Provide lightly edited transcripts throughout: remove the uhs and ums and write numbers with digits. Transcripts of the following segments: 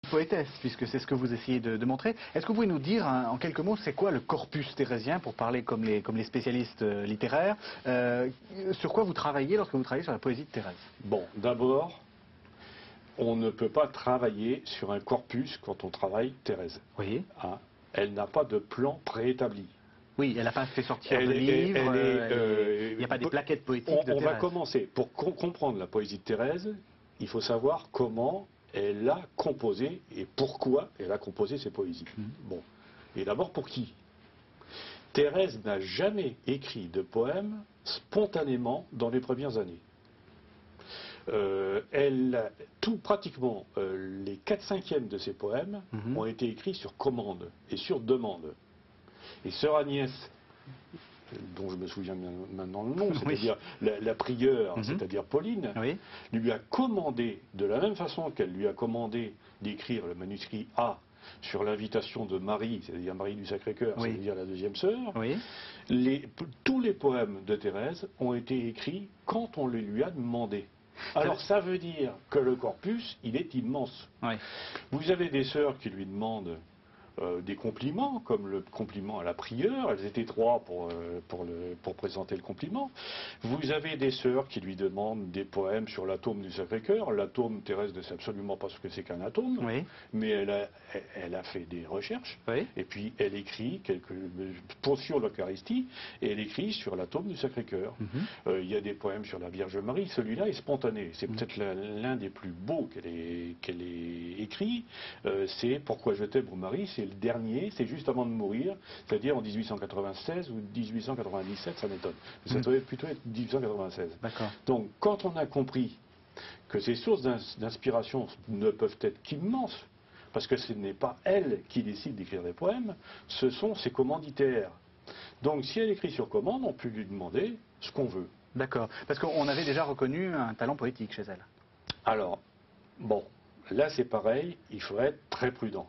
poétesse, puisque c'est ce que vous essayez de montrer. Est-ce que vous pouvez nous dire, hein, en quelques mots, c'est quoi le corpus thérésien, pour parler comme les spécialistes littéraires, sur quoi vous travaillez lorsque vous travaillez sur la poésie de Thérèse? Bon, d'abord, on ne peut pas travailler sur un corpus quand on travaille Thérèse. Oui. Hein, elle n'a pas de plan préétabli. Oui, elle n'a pas fait sortir de livre, il n'y a pas des plaquettes poétiques de Thérèse. On va commencer. Pour comprendre la poésie de Thérèse, il faut savoir comment elle a composé et pourquoi elle a composé ses poésies. Bon. Et d'abord, pour qui? Thérèse n'a jamais écrit de poème spontanément dans les premières années. Pratiquement les 4/5 de ses poèmes ont été écrits sur commande et sur demande. Et sœur Agnès, dont je me souviens maintenant le nom, c'est-à-dire la prieure, c'est-à-dire Pauline, lui a commandé, de la même façon qu'elle lui a commandé d'écrire le manuscrit A sur l'invitation de Marie, c'est-à-dire Marie du Sacré-Cœur, c'est-à-dire la deuxième sœur, tous les poèmes de Thérèse ont été écrits quand on les lui a demandé. Alors ça veut dire que le corpus, il est immense. Vous avez des sœurs qui lui demandent des compliments, comme le compliment à la prieure. Elles étaient 3 pour présenter le compliment. Vous avez des sœurs qui lui demandent des poèmes sur l'atome du Sacré-Cœur. L'atome, Thérèse ne sait absolument pas ce que c'est qu'un atome, mais elle a fait des recherches, et puis elle écrit sur l'Eucharistie, et elle écrit sur l'atome du Sacré-Cœur. Il y a des poèmes sur la Vierge Marie. Celui-là est spontané. C'est peut-être l'un des plus beaux qu'elle ait écrit. C'est Pourquoi je t'aime, ô Marie. C'est le dernier, c'est juste avant de mourir, c'est-à-dire en 1896 ou 1897, ça m'étonne. Ça devait plutôt être 1896. Donc, quand on a compris que ces sources d'inspiration ne peuvent être qu'immenses, parce que ce n'est pas elle qui décide d'écrire des poèmes, ce sont ses commanditaires. Donc, si elle écrit sur commande, on peut lui demander ce qu'on veut. D'accord. Parce qu'on avait déjà reconnu un talent poétique chez elle. Alors, bon, là c'est pareil, il faut être très prudent.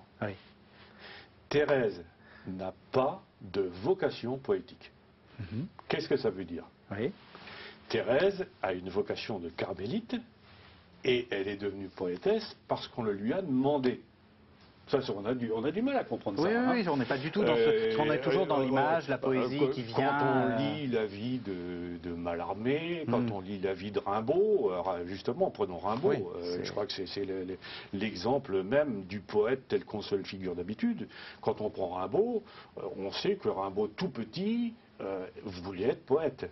Thérèse n'a pas de vocation poétique. Qu'est-ce que ça veut dire? Thérèse a une vocation de carmélite et elle est devenue poétesse parce qu'on le lui a demandé. Ça, on a du mal à comprendre ça. Oui, on n'est pas du tout dans ce... On est toujours dans l'image, la poésie qui vient... Quand on lit la vie de Mallarmé, quand on lit la vie de Rimbaud, justement, prenons Rimbaud, je crois que c'est l'exemple même du poète tel qu'on se le figure d'habitude. Quand on prend Rimbaud, on sait que Rimbaud, tout petit, voulait être poète.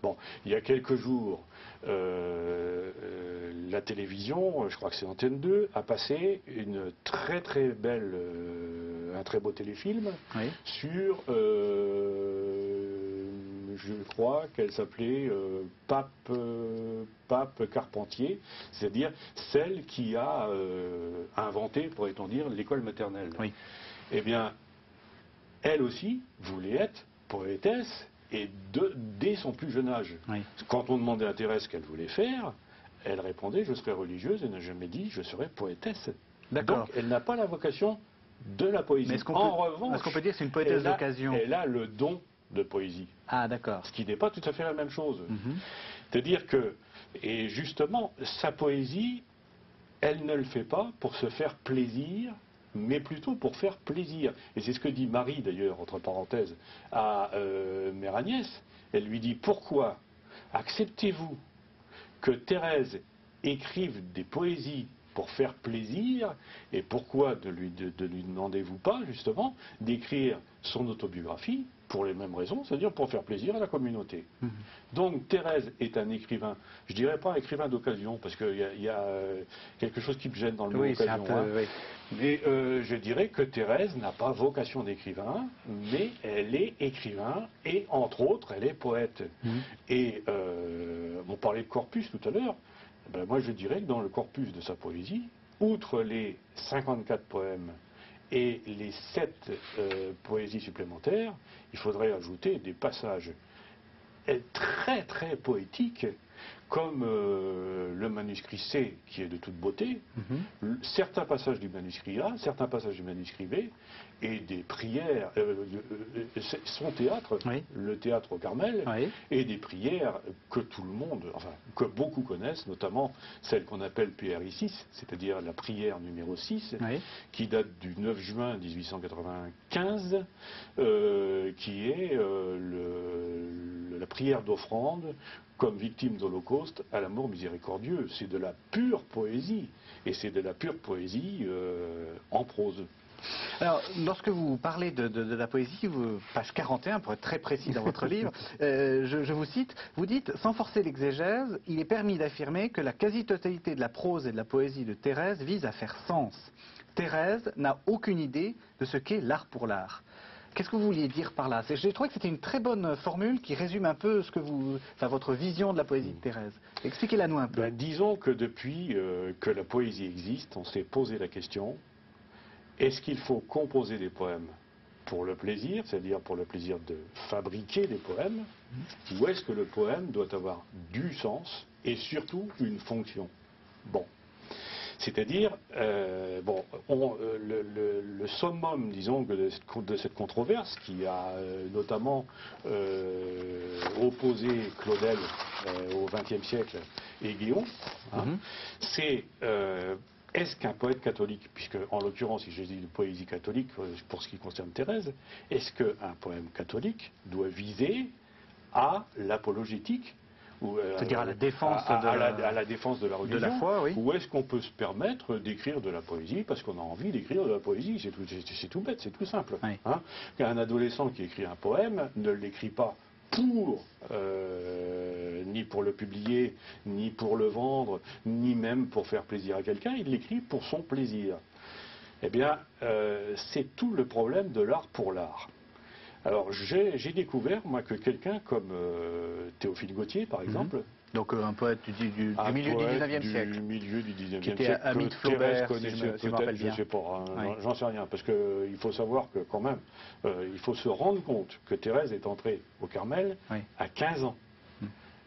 Bon, il y a quelques jours, la télévision, je crois que c'est Antenne 2, a passé un très beau téléfilm sur, je crois qu'elle s'appelait Pape Carpentier, c'est-à-dire celle qui a inventé, pourrait-on dire, l'école maternelle. Eh bien, elle aussi voulait être poétesse. Et dès son plus jeune âge, quand on demandait à Thérèse ce qu'elle voulait faire, elle répondait « je serai religieuse » et n'a jamais dit « je serai poétesse ». Donc elle n'a pas la vocation de la poésie. En revanche, est-ce qu'on peut dire que c'est une poétesse d'occasion? Elle a le don de poésie. Ah, d'accord. Ce qui n'est pas tout à fait la même chose. C'est-à-dire que, et justement, sa poésie, elle ne le fait pas pour se faire plaisir, mais plutôt pour faire plaisir. Et c'est ce que dit Marie, d'ailleurs, entre parenthèses, à Mère Agnès. Elle lui dit, pourquoi acceptez-vous que Thérèse écrive des poésies pour faire plaisir, et pourquoi ne lui demandez-vous pas, justement, d'écrire son autobiographie pour les mêmes raisons, c'est-à-dire pour faire plaisir à la communauté. Donc Thérèse est un écrivain, je dirais pas un écrivain d'occasion, parce qu'il y a quelque chose qui me gêne dans le mot occasion. Mais je dirais que Thérèse n'a pas vocation d'écrivain, mais elle est écrivain, et entre autres, elle est poète. Et on parlait de corpus tout à l'heure. Ben moi je dirais que dans le corpus de sa poésie, outre les 54 poèmes et les 7 poésies supplémentaires, il faudrait ajouter des passages très poétiques comme le manuscrit C, qui est de toute beauté, certains passages du manuscrit A, certains passages du manuscrit B, et des prières, son théâtre, oui. Le théâtre au Carmel, oui. Et des prières que tout le monde, enfin, que beaucoup connaissent, notamment celle qu'on appelle PRI6, c'est-à-dire la prière numéro 6, oui. Qui date du 9 juin 1895, qui est la prière d'offrande comme victime d'Holocauste à l'amour miséricordieux. C'est de la pure poésie, et c'est de la pure poésie en prose. Alors, lorsque vous parlez de la poésie, page 41, pour être très précis dans votre livre, je vous cite, vous dites, sans forcer l'exégèse, il est permis d'affirmer que la quasi-totalité de la prose et de la poésie de Thérèse vise à faire sens. Thérèse n'a aucune idée de ce qu'est l'art pour l'art. Qu'est-ce que vous vouliez dire par là? J'ai trouvé que c'était une très bonne formule qui résume un peu votre vision de la poésie de Thérèse. Expliquez-la nous un peu. Disons que depuis que la poésie existe, on s'est posé la question, est-ce qu'il faut composer des poèmes pour le plaisir, c'est-à-dire pour le plaisir de fabriquer des poèmes, ou est-ce que le poème doit avoir du sens et surtout une fonction? Bon. C'est-à-dire, le summum, disons, de cette controverse qui a notamment opposé Claudel au XXe siècle et Guéon, c'est est-ce qu'un poète catholique, puisque en l'occurrence, si je dis de poésie catholique pour ce qui concerne Thérèse, est-ce qu'un poème catholique doit viser à l'apologétique, c'est-à-dire à la défense à la défense de la religion, de la foi, oui. Ou est-ce qu'on peut se permettre d'écrire de la poésie parce qu'on a envie d'écrire de la poésie? C'est tout bête, c'est tout simple. Oui. Un adolescent qui écrit un poème ne l'écrit pas pour, ni pour le publier, ni pour le vendre, ni même pour faire plaisir à quelqu'un, il l'écrit pour son plaisir. Eh bien, c'est tout le problème de l'art pour l'art. Alors, j'ai découvert, moi, que quelqu'un comme Théophile Gautier, par exemple... Donc, un poète du milieu du 19e siècle. Du milieu du 19e siècle. Qui était ami de Flaubert, si je me rappelle bien. Je ne sais pas, j'en sais rien, parce qu'il faut savoir que, quand même, il faut se rendre compte que Thérèse est entrée au Carmel à 15 ans.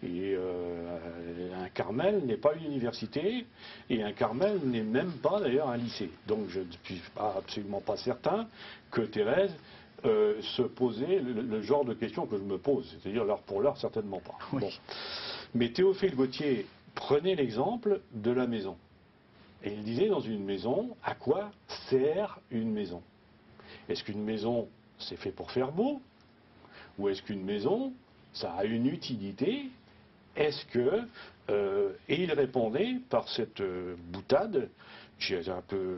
Et un Carmel n'est pas une université, et un Carmel n'est même pas, d'ailleurs, un lycée. Donc, je ne suis absolument pas certain que Thérèse... se poser le genre de questions que je me pose, c'est-à-dire l'art pour l'art, certainement pas. Oui. Bon. Mais Théophile Gautier prenait l'exemple de la maison. Et il disait, dans une maison, à quoi sert une maison? Est-ce qu'une maison, c'est fait pour faire beau? Ou est-ce qu'une maison, ça a une utilité? Est-ce que... et il répondait par cette boutade, qui est un peu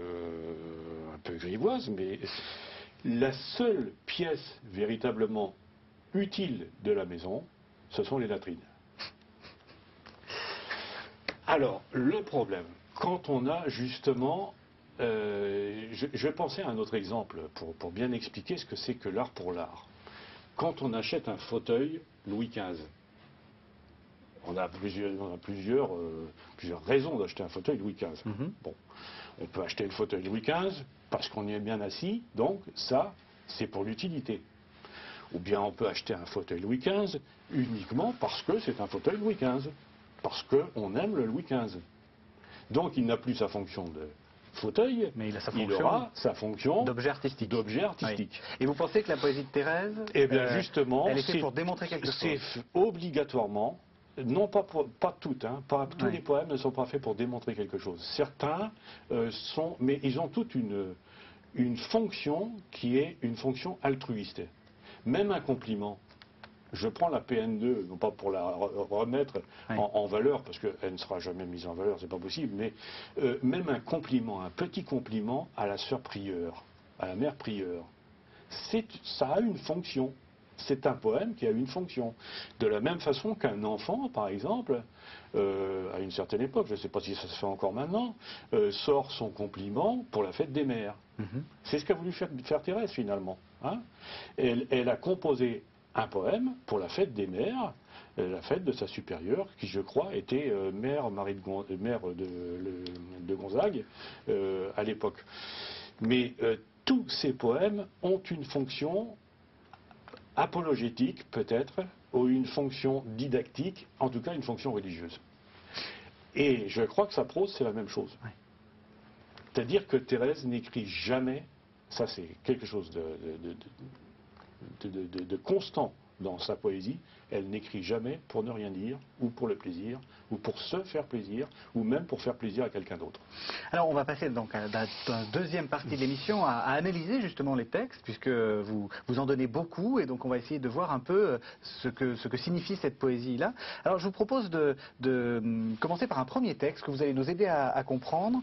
grivoise, mais... La seule pièce véritablement utile de la maison, ce sont les latrines. Alors, le problème, quand on a justement... je pensais à un autre exemple pour bien expliquer ce que c'est que l'art pour l'art. Quand on achète un fauteuil Louis XV, on a plusieurs raisons d'acheter un fauteuil Louis XV. Bon, on peut acheter le fauteuil Louis XV parce qu'on y est bien assis, donc ça, c'est pour l'utilité. Ou bien on peut acheter un fauteuil Louis XV uniquement parce que c'est un fauteuil Louis XV, parce qu'on aime le Louis XV. Donc il n'a plus sa fonction de fauteuil, mais il aura sa fonction d'objet artistique. Oui. Et vous pensez que la poésie de Thérèse, justement, elle est faite pour démontrer quelque chose? C'est obligatoirement... Non, pas toutes. Pas tous les poèmes ne sont pas faits pour démontrer quelque chose. Certains sont, mais ils ont toute une fonction qui est une fonction altruiste. Même un compliment. Je prends la PN2, non pas pour la remettre en valeur, parce qu'elle ne sera jamais mise en valeur, c'est pas possible, mais même un compliment, un petit compliment à la sœur prieure, à la mère prieure, ça a une fonction. C'est un poème qui a une fonction. De la même façon qu'un enfant, par exemple, à une certaine époque, je ne sais pas si ça se fait encore maintenant, sort son compliment pour la fête des mères. C'est ce qu'a voulu faire Thérèse, finalement. Elle a composé un poème pour la fête des mères, la fête de sa supérieure, qui, je crois, était mère de Gonzague à l'époque. Mais tous ces poèmes ont une fonction apologétique, peut-être, ont une fonction didactique, en tout cas une fonction religieuse. Et je crois que sa prose, c'est la même chose. Ouais. C'est-à-dire que Thérèse n'écrit jamais, ça c'est quelque chose de constant dans sa poésie, elle n'écrit jamais pour ne rien dire, ou pour le plaisir, ou pour se faire plaisir, ou même pour faire plaisir à quelqu'un d'autre. Alors on va passer donc à la deuxième partie de l'émission à analyser justement les textes, puisque vous en donnez beaucoup, et donc on va essayer de voir un peu ce que signifie cette poésie-là. Alors je vous propose de commencer par un premier texte que vous allez nous aider à comprendre.